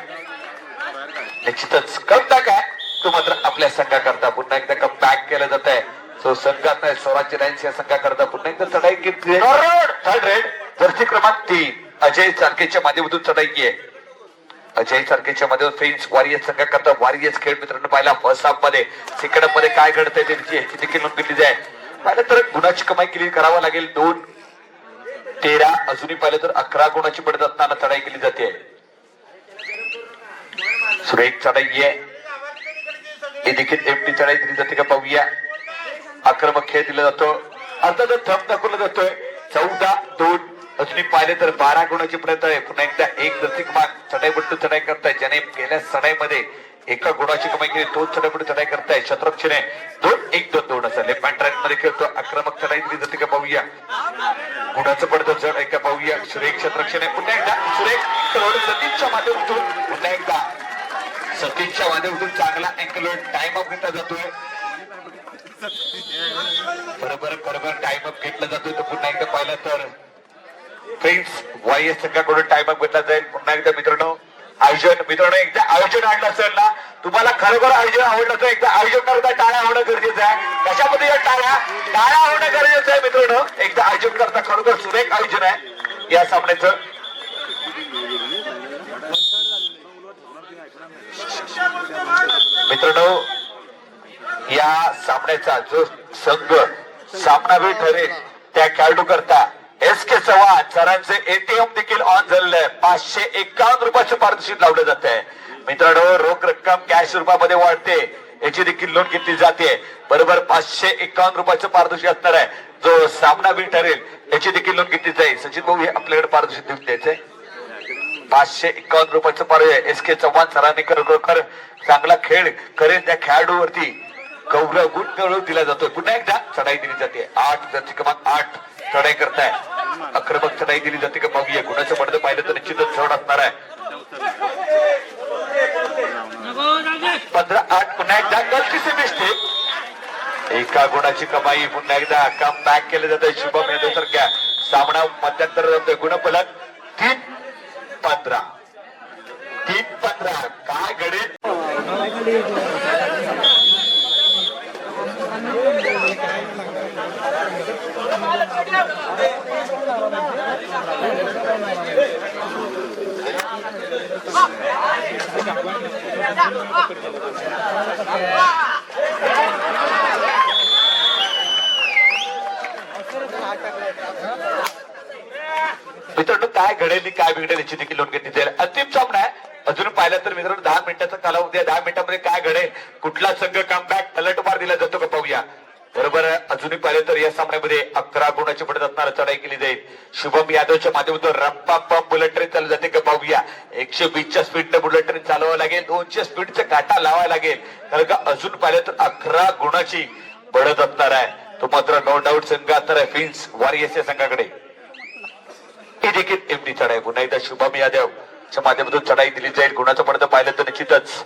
निश्चितच कमबॅक आहे तो मात्र आपल्या संघाकरता पुन्हा एकदा कमबॅक केलं जात आहे सो संघात नाही स्वराज्य रायन्स या संघाकरता पुन्हा एकदा चढाई घेतली थर्ड रेड जर्सी क्रमांक 3 अजय चारकेच्या माध्यमातून चढाई आहे अजय चारकेच्या माध्यमातून फ्रेंच वॉरियर्स संघाकरता वॉरियर्स खेळ मित्रांनो पाहिला फर्स्ट हाफ मध्ये सेकंड हाफ मध्ये काय घडतंय त्याची देखील नोंद घेतली जाईल पाहिलं तर गुणाची कमाई केली करावं लागेल 2-13 अजूनही पाहिलं तर 11 गुणाची पडत असताना चढाई केली जाते सुरेख चढाई आहे हे देखील एफटी चढाई दिली जाते का पाहूया आक्रमक खेळ दिला जातो अर्थातच थंब दाखवला जातोय 14-2 अजूनही पाहिले तर 12 गुणाची प्रयत्न आहे पुन्हा एकदा 1 जर्सी क्रमांक चढाईपट्टू चढाई करताय ज्याने गेल्या चढाईमध्ये 1 गुणाची कमाई केली 2 चढाईपट्टू चढाई करताय शत्रुक्षणे 2-1-2-2 असं लेफ्ट हँड राईट मध्ये खेळतो आक्रमक चढाई दिली जाते का पाहूया गुणाचं पडतं जड ऐका पाहूया सुरेख शत्रुक्षणे पुन्हा एकदा सुरेख सतीशच्या माध्यमातून पुन्हा एकदा सतीशच्या माध्यमातून चांगला अँकलआउट टाइम अप घेतला जातोय बरोबर टाइम अप घेतला जातोय तर पुन्हा एकदा पाहिलं तर फ्रेंड्स वॉरियर्स संघाकडून टाइम अप घेतला जाईल पुन्हा एकदा मित्रांनो एकदा आयोजन आणलं असेल ना तुम्हाला खरोखर आयोजन आवडलं तर एकदा आयोजन करता टाळ्या होणं गरजेचं आहे कशामध्ये टाळ्या होणं गरजेचं आहे मित्रांनो एकदा आयोजन करता खरोखर सुरेख आयोजन आहे या सामन्याचं मित्रांनो या सामन्याचा जो संघ सामनावीर ठरेल त्या खेळाडू करता SK चव्हाण सरांचे ATM देखील ऑन झालेलं आहे 551 रुपयाचं पारितोषिक लावलं जात आहे मित्रांनो रोख रक्कम कॅश रूपामध्ये वाढते याची देखील नोंद घेतली जाते. बरोबर 551 रुपयाचं पारितोषिक असणार आहे. जो सामना विन ठरेल याची देखील नोंद घेतली जाईल. सचिन भाऊ हे आपल्याकडे पारितोषिक देऊन द्यायचंय. 551 रुपयाचं पारितोषिक एस के चव्हाण सरांनी खरोखर चांगला खेळ करेल त्या खेळाडूवरती गौरव गुण गौरव दिला जातोय. पुन्हा एकदा चढाई दिली जाते. 8 क्रमांक 8 चढाई करताय. आक्रमक चढाई दिली जाते का बघूया. गुणाचं पडतं पाहिलं तर निश्चितच चढ असणार आहे. 15-8 पुन्हा एकदा गलतीचे मिस्टेक. एका गुणाची कमाई. पुन्हा एकदा कम बॅक केलं जातं. शुभम यादव सारख्या सामना मध्यंतर जातोय. गुणफलक 3-15 3-15 काय घडेल. मित्रांनो काय घडेल काय बिघडेल याची देखील नोंद घेतली जाईल. अंतिम सामना आहे. अजून पाहिलं तर मित्रांनो 10 मिनिटाचा कालावधी आहे. 10 मिनिटांमध्ये काय घडेल, कुठला संघ कमबॅक पलटवार दिला जातो का पाहूया. बरोबर अजूनही पाहिलं तर या सामन्यामध्ये 11 गुणाची पडत असणार चढाई केली जाईल. शुभम यादवच्या माध्यमातून रंपा पंप बुलेट ट्रेन चालू जाते का पाहूया. 120च्या स्पीडनं बुलेट ट्रेन चालवावं लागेल. 200 स्पीडचा काटा लावावा लागेल. कारण का अजून पाहिलं तर 11 गुणाची पडत असणार आहे. तो मात्र नो डाऊट संघ असणार आहे फिन्स वॉरियर्स या संघाकडे. ही देखील एमडी चढाई. पुन्हा एकदा शुभम यादव च्या माध्यमातून चढाई दिली जाईल. गुणाचं पडतं पाहिलं तर निश्चितच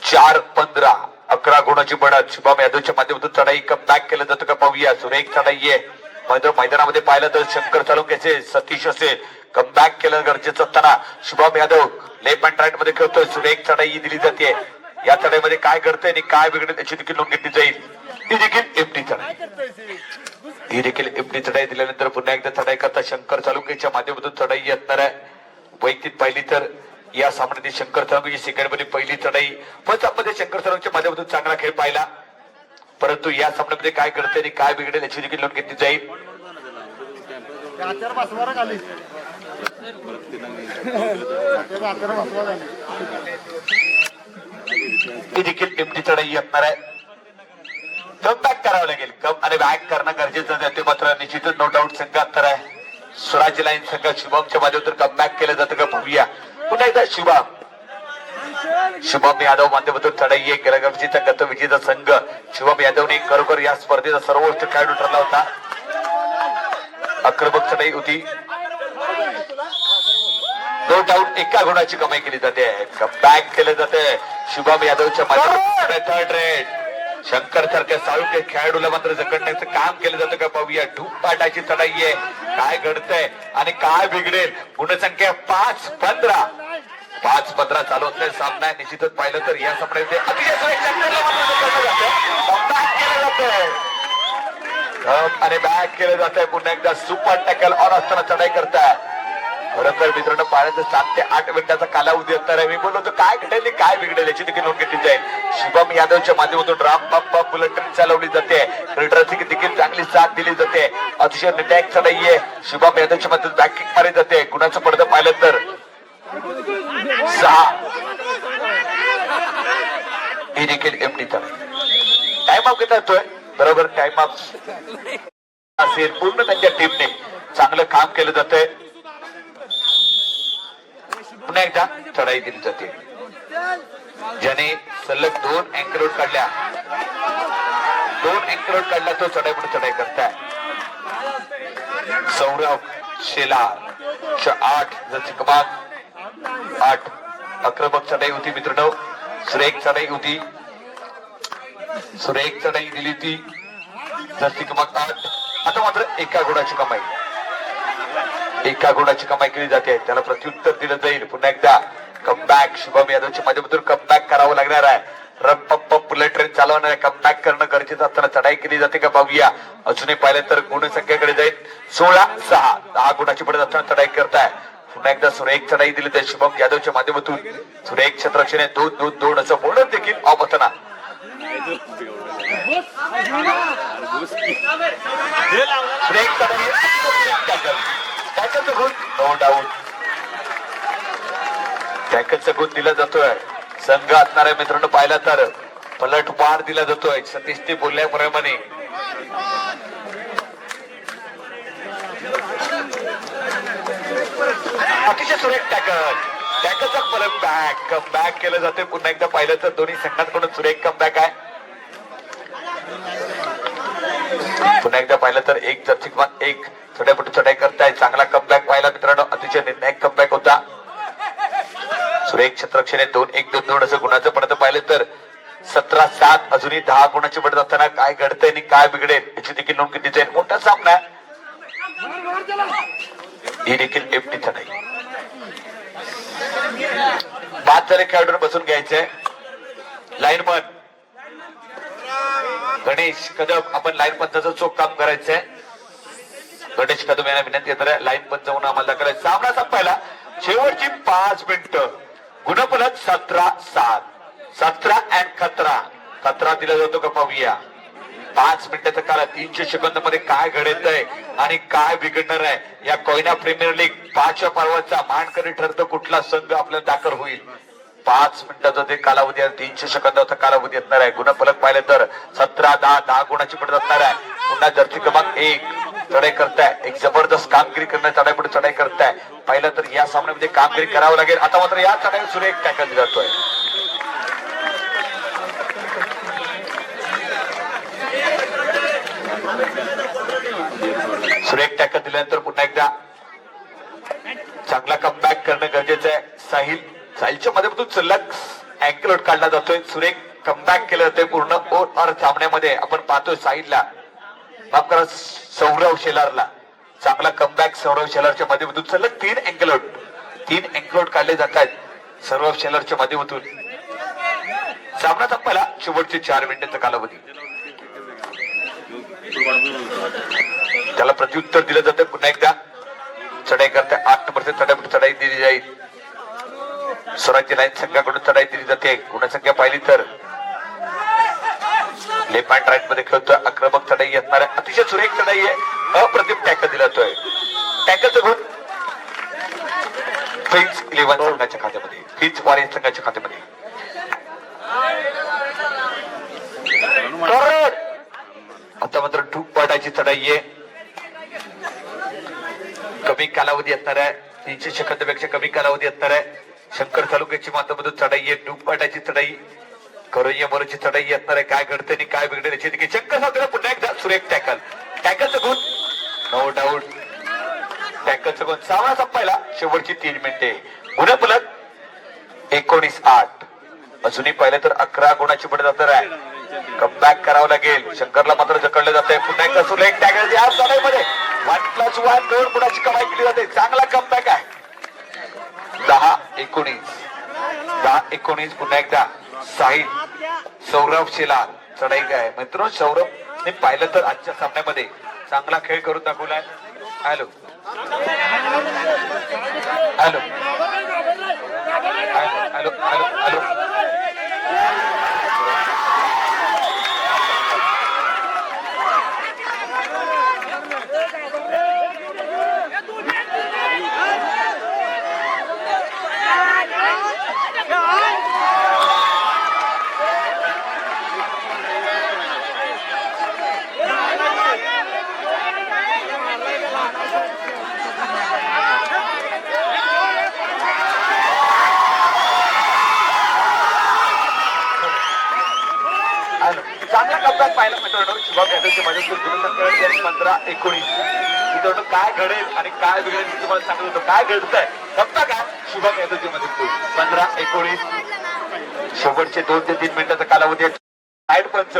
4-15 11 गुणाची पडत शुभम यादवच्या माध्यमातून चढाई कम बॅक केलं जातं का पाहूया. सुरेख चढाई आहे. मैदानामध्ये पाहिलं तर शंकर चालुक्याचे सतीश असेल कम बॅक केलं गरजेचं असताना Shubham Yadav left hand right मध्ये खेळतोय. सुरेख चढाई दिली जाते. या चढाईमध्ये काय घडतंय आणि काय बिघडेल याची देखील नोंद घेतली जाईल. ती देखील एमडी चढाई. ही देखील एमडी चढाई दिल्यानंतर पुन्हा एकदा चढाई करता शंकर चालुक्याच्या माध्यमातून चढाई असणार आहे. वैयक्तिक पाहिली तर या सामन्यातील शंकर चालुक्याची सेकंड मध्ये पहिली चढाई. फर्स्ट मध्ये शंकर चालुक्याच्या माध्यमातून चांगला खेळ पाहिला. परंतु या सामन्यामध्ये काय घडते आणि काय बिघडेल याची देखील नोंद घेतली जाईल. ही देखील एमडी चढाई असणार आहे. कम बॅक करावं लागेल. कम आणि बॅक करणं गरजेचं आहे. ते मात्र निश्चितच नो डाऊट संघ असणार आहे. स्वराज लाईन संघ शुभमच्या माध्यमातून कम बॅक केलं जातं का पाहूया. पुन्हा एकदा शुभम यादव माध्यमातून चढाई आहे. गेल्या वर्षीचा गतविजेता संघ शुभम यादवने खरोखर या स्पर्धेचा सर्वोच्च खेळाडू ठरला होता. आक्रमक चढाई होती. नो डाऊट एका गुणाची कमाई केली जाते. कम बॅक केलं जाते शुभम यादवच्या माध्यमातून. थर्ड रेड शंकर सारख्या साळुके खेळाडूला मात्र जगण्याचं काम केलं जातं का पाहूया. ढूपाटाची चढाई आहे. काय घडतंय आणि काय बिघडेल. गुणसंख्या 5-15 5-15 चालू असलेला सामना आहे. निश्चितच पाहिलं तर या सामन्यामध्ये अतिशय आणि बॅक केलं जात आहे. पुन्हा एकदा सुपर टॅकल ऑन असताना चढाई करताय. खरोखर मित्रांनो पाण्याचं 7 ते 8 मिनिटाचा कालावधी असणार आहे. मी बोललो होतो काय घडेल काय बिघडेल याची देखील नोंद घेतली जाईल. शुभम यादवच्या माध्यमातून राम पंप बुलेट ट्रेन चालवली जाते. रेडरची देखील चांगली साथ दिली जाते. अतिशय निर्णायक चढाई आहे. शुभम यादवच्या माध्यमातून बॅकिंग मारली जाते. गुणाचं पडतं पाहिलं तर 6. ही देखील एमडी चढाई. टाइम ऑफ घेता येतोय. बरोबर टाइम ऑफ असेल. पूर्ण त्यांच्या टीमने चांगलं काम केलं जातंय. पुन्हा एकदा चढाई दिली जाते. ज्याने सलग 2 अँकर रोड काढल्या. 2 अँकर रोड काढला तो चढाई पुढे चढाई करताय. सौरभ शेलार 8 जशी क्रमांक 8 आक्रमक चढाई होती मित्रांनो. सुरेख चढाई होती. सुरेख चढाई दिली ती जशी क्रमांक 8. आता मात्र एका गुणाची कमाई. एका गुणाची कमाई केली जाते. त्याला प्रत्युत्तर दिलं जाईल. पुन्हा एकदा कमबॅक शुभम यादवच्या माध्यमातून कमबॅक करावं लागणार आहे. रंपंप बुलेट ट्रेन चालवणार आहे. कमबॅक करणं गरजेचं असताना चढाई केली जाते का पाहूया. अजूनही पाहिलं तर गुणसंख्येकडे जाईल. 16-6 10 गुणाची पडत असताना चढाई करताय. पुन्हा एकदा सुरेख चढाई दिली जाईल शुभम यादवच्या माध्यमातून. सुरेख क्षेत्ररक्षणे 2-2-2 असं बोलत देखील ऑफ असताना सुरेख चढाई टॅकलचं गुण नो डाऊट. टॅकलचा गुण दिला जातोय. संघ असणाऱ्या मित्रांनो पाहिला तर पलटवार दिला जातोय सतीश ते बोलल्याप्रमाणे. अतिशय सुरेख टॅकल, टॅकलचा परत कमबॅक केलं जाते. पुन्हा एकदा पाहिलं तर दोन्ही संघांकडून सुरेख कमबॅक आहे. पुन्हा एकदा पाहिलं तर एक जर्सी किंवा एक छोट्यापटी चढाई करताय. चांगला कमबॅक पाहिला मित्रांनो, अतिशय निर्णायक कमबॅक होता. सुरेख क्षेत्रक्षणे 2-1-2-2 असं गुणाचं पडत पाहिलं तर 17-7 अजूनही 10 गुणाची पडत असताना काय घडतंय आणि काय बिघडेल याची देखील नोंद किती जाईल. मोठा सामना ही देखील एफटी चढाई. बाद झाले खेळाडूंना बसून घ्यायचंय. लाईनमन गणेश कदम आपण लाईन पंचाचं चोख काम करायचंय. गणेश कदम यांना विनंती येणार लाईन पंच जाऊन आम्हाला दाखवायचं. सामना संपायला शेवटची 5 मिनिटं. गुणफलक 17-7. 17 अँड खतरा दिला जातो का पाहूया. 5 मिनिटाचा काळ 300 सेकंद मध्ये काय घडत आहे आणि काय बिघडणार आहे. या कोयना प्रीमियर लीग 5च्या पर्वाचा मानकरी ठरतो कुठला संघ आपल्याला दाखल होईल. 5 मिनिटाचा ते कालावधी आहे, 300 सेकंदाचा कालावधी असणार आहे. गुणफलक पाहिलं तर 17-10 गुणाची पडत असणार आहे. पुन्हा जर्सी क्रमांक 1 चढाई करताय. एक जबरदस्त कामगिरी करण्यात चढाई चढाई करताय. पाहिलं तर या सामन्यामध्ये कामगिरी करावं लागेल. आता मात्र या चढाई सुरेख टॅकल जातोय. सुरेख टॅकल दिल्यानंतर पुन्हा एकदा चांगला कमबॅक करणं गरजेचं आहे. साहिलच्या मध्येतून सलग अँकल आउट काढला जातोय. सुरेख कमबॅक केलं जातोय पूर्ण ओव्हर सामन्यामध्ये. आपण पाहतोय साहिलला माफ करा सौरव शेलारला चांगला कमबॅक. सौरव शेलारच्या माध्यमातून सलग 3 अँकल आउट काढले जात आहेत सौरव शेलारच्या माध्यमातून. सामना संपायला शेवटचे 4 मिनिटांचा कालावधी. त्याला प्रत्युत्तर दिलं जातं. पुन्हा एकदा चढाई करता 8 नंबरचे चढाई दिली जाईल. स्वराज्य लाईन संघाकडून चढाई दिली जाते. गुणसंख्या पाहिली तर लेफ्ट हँड राईट मध्ये खेळतोय. आक्रमक चढाई असणार आहे. अतिशय सुरेख चढाई आहे. अप्रतिम टॅकल दिला जातोय. टॅकलचं गुण फिन्स 11 संघाच्या खात्यामध्ये, फिन्स वॉरियर्स संघाच्या खात्यामध्ये. आता मात्र ठूक पाटाची चढाई आहे. कमी कालावधी असणार आहे. 300 सेकंदापेक्षा कमी कालावधी असणार आहे. शंकर तालुक्याची माध्यमातून चढाई आहे. ठूक पाटाची चढाई, करैया मोरची चढाई असणार आहे. काय घडते आणि काय बिघडेल याची देखील शंकर सावंतला पुन्हा एकदा सुरेख टॅकल. टॅकलचं गुण नो डाऊट. टॅकलचं गुण. सामना संपायला शेवटची 3 मिनिटे. गुणफलक 19-8. अजूनही पाहिलं तर 11 गुणाची पडत असणार आहे. कमबॅक करावं लागेल. शंकरला मात्र जकडलं जातंय. पुन्हा एकदा सुरेख टॅकल. या चढाईमध्ये 1+1 2 गुणाची कमाई केली जाते. चांगला कमबॅक आहे. 10-19 पुन्हा एकदा साहिल सौरव शेलार चढाई काय मित्र. सौरभने पाहिलं तर आजच्या सामन्यामध्ये चांगला खेळ करून दाखवलाय. Hello hello hello hello hello चांगला कमबॅक पाहिला मित्रांनो. शुभम यादवच्या मदतीतून 15-19 मित्रांनो काय घडेल आणि काय बिघडेल तुम्हाला सांगत होतो. काय घडतंय कमबॅक आहे शुभम यादवच्या मदतीतून. 15-19 शेवटचे 2 ते 3 मिनिटाचा कालावधी. लाईन पंच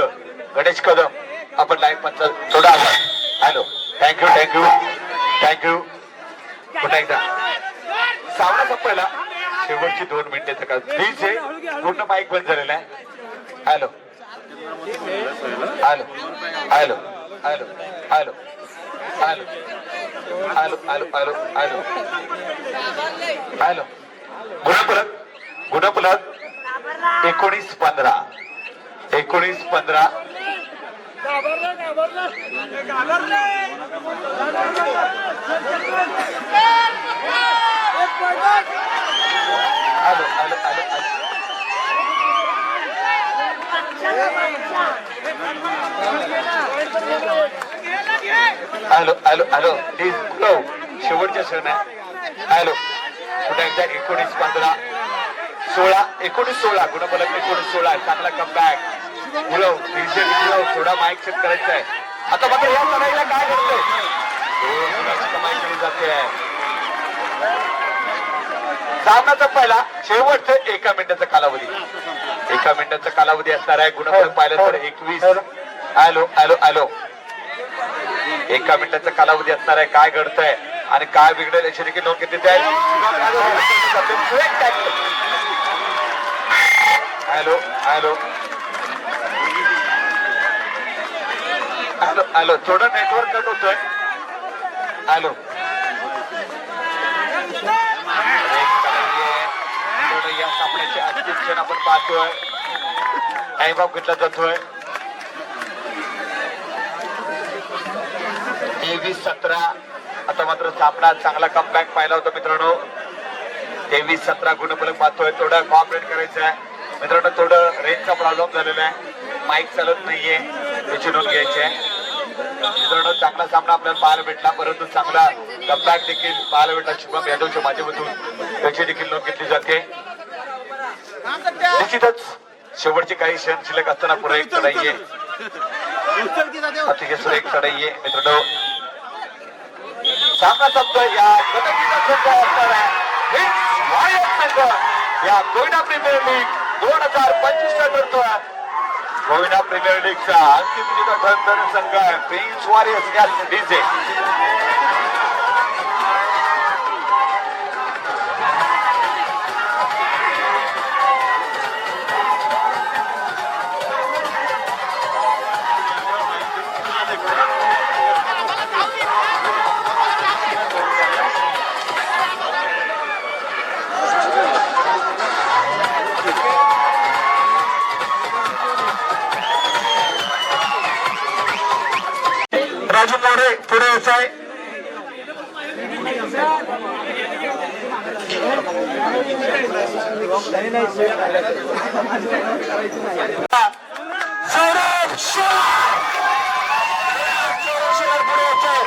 गणेश कदम आपण लाईन पंच थोडा आवाज. हॅलो थँक्यू पुन्हा एकदा. सामना संपायला शेवटची 2 मिनिटाचा काळ. प्लीज हे पूर्ण माईक बंद झालेला आहे. Hello hello hello hello hello hello hello hello hello hello hello. गुणफलक 19-15. 19-15. Hello hello hello hello hello hello please लो शेवटचे क्षण आहे. हॅलो पुन्हा एकदा 19-15 16 19-16 गुणफलक 19-16 चांगला कमबॅक. मुलं डीजे थोडा माईक सेट करायचा आहे. आता मात्र या लढाईला काय घडतंय? मुलाची कमाई केली जाते आहे. सामना संपायला शेवटचं 1 मिनिटाचा कालावधी. 1 मिनिटाचा कालावधी असणार आहे. गुणफलक पाहिलं तर 21. हॅलो हॅलो हॅलो 1 मिनिटाचा कालावधी असणार आहे. काय घडतंय आणि काय बिघडेल याची देखील नोंद घेतली आहे. हॅलो हॅलो हॅलो हॅलो थोडं नेटवर्क कट होतोय. हॅलो थोडं या सामन्याचे अंतिम क्षण आपण पाहतोय. टाइम घेतला जातोय. 23-17 आता मात्र सामना चांगला कमबॅक पाहिला होता मित्रांनो. 23-17 गुणफलक पाहतोय. थोडं कॉपरेट करायचं आहे मित्रांनो. थोडं रेंजचा प्रॉब्लेम झालेला आहे. माईक चालत नाहीये याची नोंद घ्यायची आहे मित्रांनो. चांगला सामना आपल्याला पाहायला भेटला परंतु चांगला कमबॅक देखील पाहायला भेटला शुभम यादवच्या माध्यमातून. त्याची देखील नोंद घेतली जाते. निश्चितच शेवटचे काही क्षण शिल्लक असताना पुढे एक चढाई आहे. अतिशय सुरेख चढाई आहे मित्रांनो. सामना संपतोय. या पदवीचा संघ असणार आहे या कोयना प्रीमियर लीग 2025 चा ठरतोय. कोयना प्रीमियर लीगचा अंतिम विजेता ठरणारा संघ आहे prince warriors gas DJ. Raju More पुढे यायचं आहे. सौरभ शेलार पुढे यायचं आहे.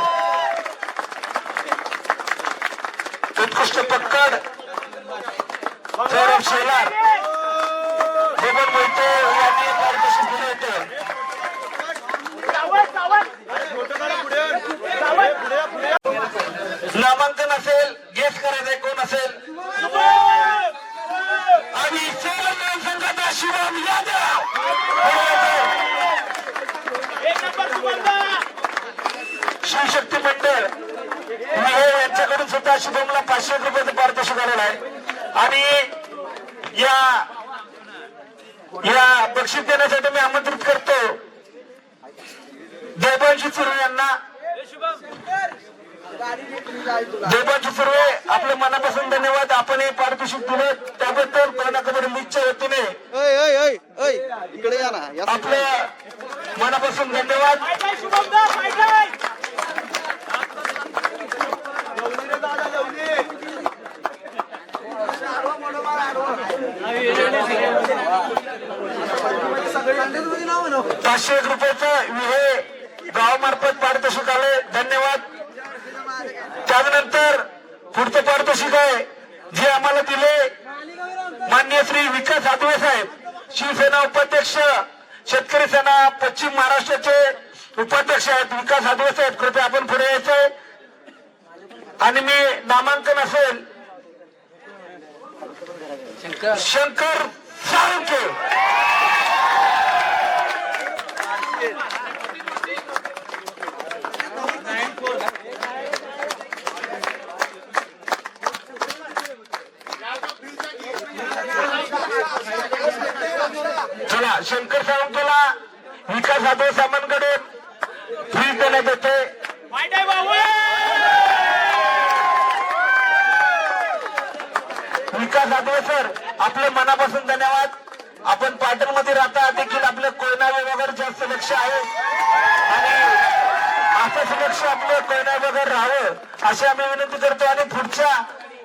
उत्कृष्ट पक्कड सौरभ शेलार बबन मोहिते यांनी पारितोषिक दिले होते. नामांकन असेल गेस करायचंय कोण असेल आणि संघाचा शिवम यादव शिवशक्ती मंडळ यांच्याकडून सुद्धा शुभमला 500 रुपयाचं पारितोषिक आलेलं आहे. आणि या बक्षीस देण्यासाठी मी आमंत्रित करतो देवांशी सुर्वे यांना. देवांशी सुर्वे आपल्या मनापासून धन्यवाद. आपण हे पारितोषिक दिलं त्याबद्दल कोयना कबड्डी लीगच्या वतीने इकडे या ना. आपल्या मनापासून धन्यवाद. ₹500 हे गावामार्फत पारितोषिक आले. धन्यवाद. त्यानंतर पुढचं पारितोषिक आहे जे आम्हाला दिले माननीय श्री विकास आदवे साहेब, शिवसेना उपाध्यक्ष, शेतकरी सेना पश्चिम महाराष्ट्राचे उपाध्यक्ष आहेत विकास आदवे साहेब. कृपया आपण पुढे यायचंय. आणि मी नामांकन असेल शंकर साळुंखे. चला शंकर साळुंखेला विकास आदवे साहेबांकडे फ्रीज देण्यात येते. विकास आदवे सर आपल्या मनापासून धन्यवाद. आपण पाटणमध्ये राहता देखील आपल्या कोयना विभागावर जास्त लक्ष आहे आणि असंच लक्ष आपलं कोयना विभागावर राहावं अशी आम्ही विनंती करतो. आणि पुढच्या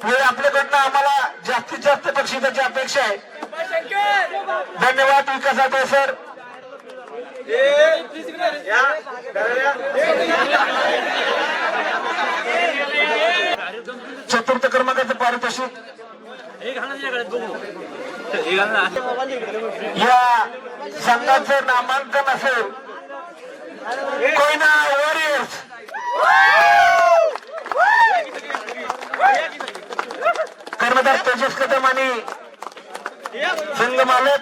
वेळी आपल्याकडनं आम्हाला जास्तीत जास्त बक्षिसाची अपेक्षा आहे. धन्यवाद विकास आदवे सर. चतुर्थ क्रमांकाचं पारितोषिक या संघाचं नामांकन असेल कोयना वॉरियर्स. कर्णधार तेजस कदम आणि संघ मालक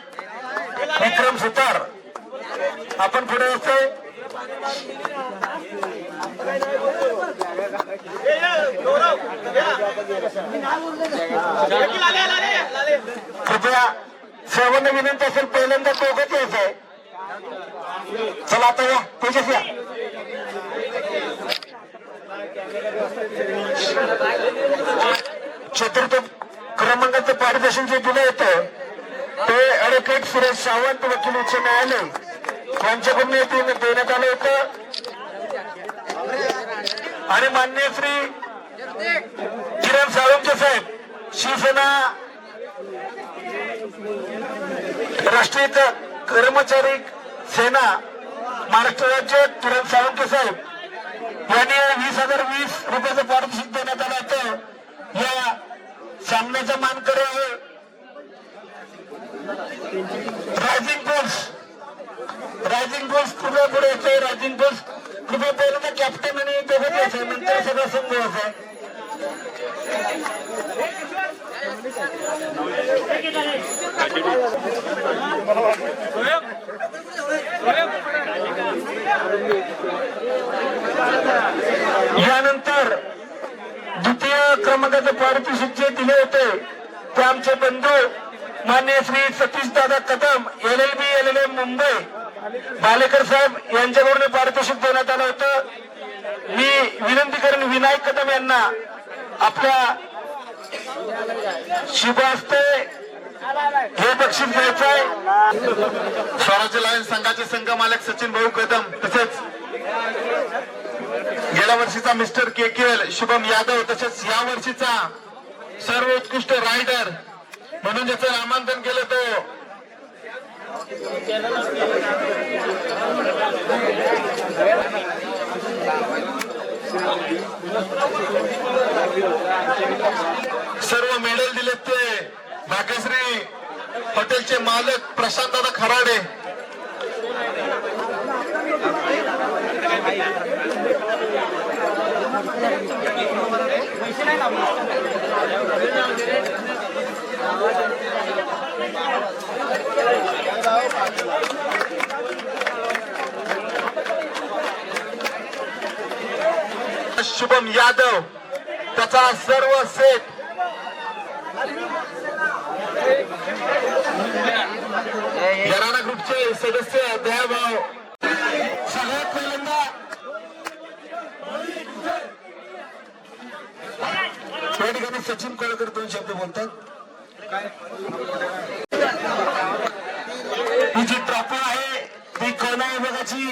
विक्रम सुतार आपण पुढे असतो. कृपया सर्वांना विनंती असेल पहिल्यांदा दोघंच यायचं आहे. चला आता या तेजस या. चतुर्थ क्रमांकाचं पारितोषिक जे दिलं होतं ते ॲडव्होकेट सुरेश सावंत वकील उच्च न्यायालय यांच्याकडून देण्यात आलं होतं आणि माननीय श्री किरण साळुंके साहेब शिवसेना राष्ट्रीय कर्मचारी सेना महाराष्ट्र राज्य किरण साळुंके साहेब यांनी 20,020 रुपयाचं पारितोषिक देण्यात आलं होतं. या सामन्याचा मानकरी आहे रायझिंग पोस्ट कृपया पुढे येतोय. रायझिंग पोस्ट कृपया पहिल्यांदा कॅप्टन आणि दोघं यायचं नंतर सगळं संघ व्हायचा. यानंतर द्वितीय क्रमांकाचे पारितोषिक जे दिले होते ते आमचे बंधू मान्य श्री सतीश दादा कदम LLB LLM मुंबई बालेकर साहेब यांच्याकडून पारितोषिक देण्यात आलं होतं. मी विनंती करेन विनायक कदम यांना आपल्या शुभ हस्ते हे बक्षीस द्यायचं आहे. स्वराज्य लायन्स संघाचे संघ मालक सचिन भाऊ कदम तसेच गेल्या वर्षीचा मिस्टर KKL शुभम यादव तसेच या वर्षीचा सर्वोत्कृष्ट रायडर म्हणून ज्याचं नामांकन केलं तो सर्व मेडल दिलेत ते भाग्यश्री हॉटेलचे मालक प्रशांत दादा खराडे. शुभम यादव त्याचा सर्व सेट घराणा ग्रुपचे सदस्य दयाभाऊ. सगळ्यात पहिल्यांदा या ठिकाणी सचिन कोळकर 2 शब्द बोलतात. ही जी ट्रॉफी आहे ती कोणा विभागाची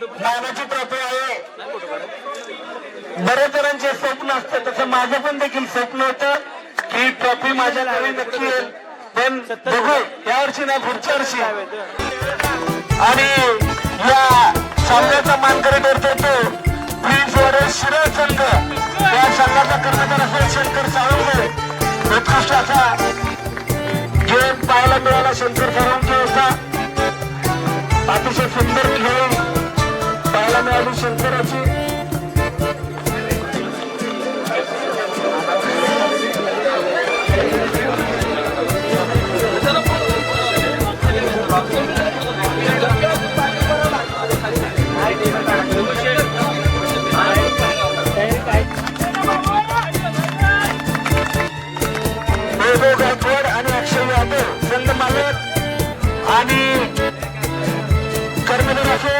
मानाची ट्रॉफी आहे. बऱ्याच जणांचे स्वप्न असतं तसं माझं पण देखील स्वप्न होतं की ट्रॉफी माझ्या नावे नक्की येईल. पण बघू यावर्षी ना पुढच्या वर्षी. आणि या सामन्याचा मानकरी ठरतो तो प्रिन्स वॉरियर शिरोळ संघ. या संघाचा कर्णधार असेल शंकर साळुंके. उत्कृष्ट असा गेम पाहायला मिळाला शंकर साळुंके होता. अतिशय सुंदर खेळ पाहायला मिळाली शंकराची. गायकवाड आणि अक्षय यादव संघ मालक आणि कर्णधार असे